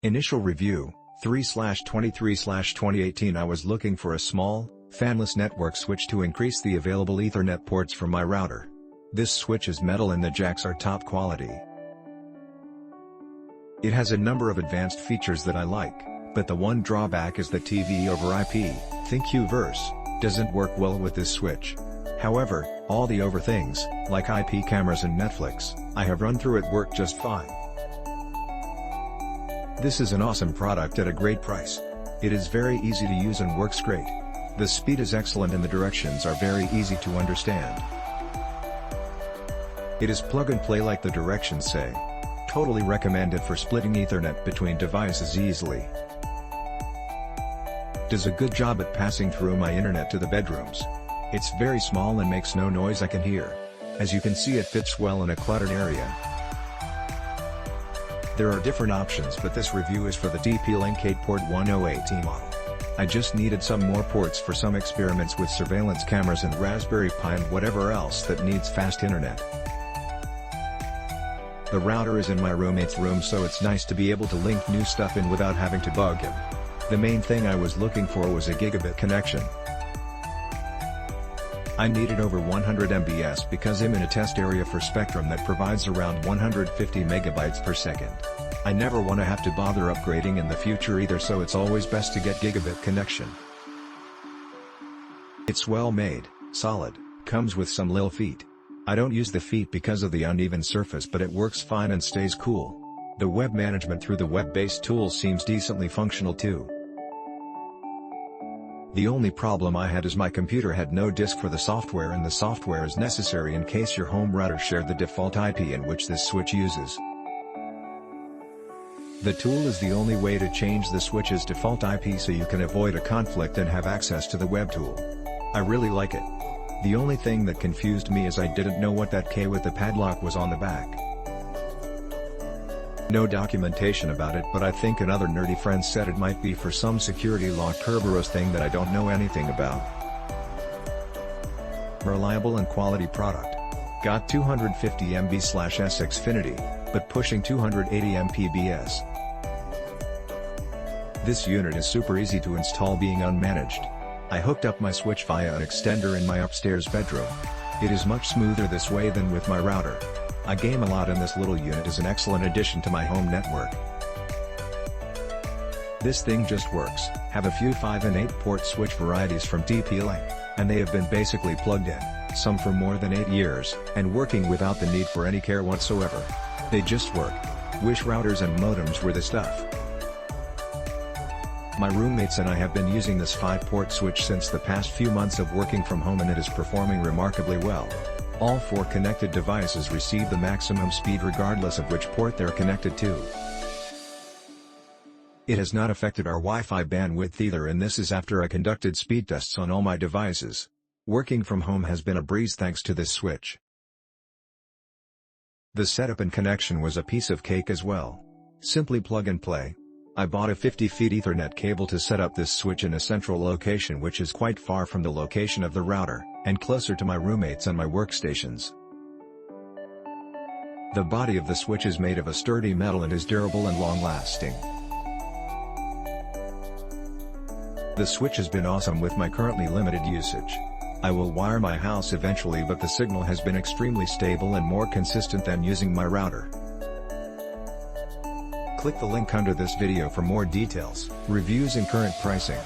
Initial review, 3/23/2018. I was looking for a small, fanless network switch to increase the available Ethernet ports for my router. This switch is metal and the jacks are top quality. It has a number of advanced features that I like, but the one drawback is the TV over IP, think Qverse, doesn't work well with this switch. However, all the over things, like IP cameras and Netflix, I have run through it work just fine. This is an awesome product at a great price. It is very easy to use and works great. The speed is excellent and the directions are very easy to understand. It is plug and play like the directions say. Totally recommended for splitting Ethernet between devices easily. Does a good job at passing through my internet to the bedrooms. It's very small and makes no noise I can hear. As you can see, it fits well in a cluttered area. There are different options, but this review is for the TP-Link 8.108T model. I just needed some more ports for some experiments with surveillance cameras and Raspberry Pi and whatever else that needs fast internet. The router is in my roommate's room, so it's nice to be able to link new stuff in without having to bug him. The main thing I was looking for was a gigabit connection. I needed over 100 Mbps because I'm in a test area for Spectrum that provides around 150 megabytes per second. I never want to have to bother upgrading in the future either, so it's always best to get gigabit connection. It's well made, solid, comes with some lil feet. I don't use the feet because of the uneven surface, but it works fine and stays cool. The web management through the web-based tools seems decently functional too. The only problem I had is my computer had no disk for the software, and the software is necessary in case your home router shared the default IP in which this switch uses. The tool is the only way to change the switch's default IP so you can avoid a conflict and have access to the web tool. I really like it. The only thing that confused me is I didn't know what that K with the padlock was on the back. No documentation about it, but I think another nerdy friend said it might be for some security lock Kerberos thing that I don't know anything about. Reliable and quality product. Got 250 MB/s Xfinity, but pushing 280 Mbps. This unit is super easy to install, being unmanaged. I hooked up my switch via an extender in my upstairs bedroom. It is much smoother this way than with my router. I game a lot and this little unit is an excellent addition to my home network. This thing just works. Have a few 5 and 8 port switch varieties from TP-Link, and they have been basically plugged in, some for more than 8 years, and working without the need for any care whatsoever. They just work. Wish routers and modems were the stuff. My roommates and I have been using this 5-port switch since the past few months of working from home, and it is performing remarkably well. All 4 connected devices receive the maximum speed regardless of which port they're connected to. It has not affected our Wi-Fi bandwidth either, and this is after I conducted speed tests on all my devices. Working from home has been a breeze thanks to this switch. The setup and connection was a piece of cake as well. Simply plug and play. I bought a 50 feet Ethernet cable to set up this switch in a central location, which is quite far from the location of the router, and closer to my roommates and my workstations. The body of the switch is made of a sturdy metal and is durable and long-lasting. The switch has been awesome with my currently limited usage. I will wire my house eventually, but the signal has been extremely stable and more consistent than using my router. Click the link under this video for more details, reviews and current pricing.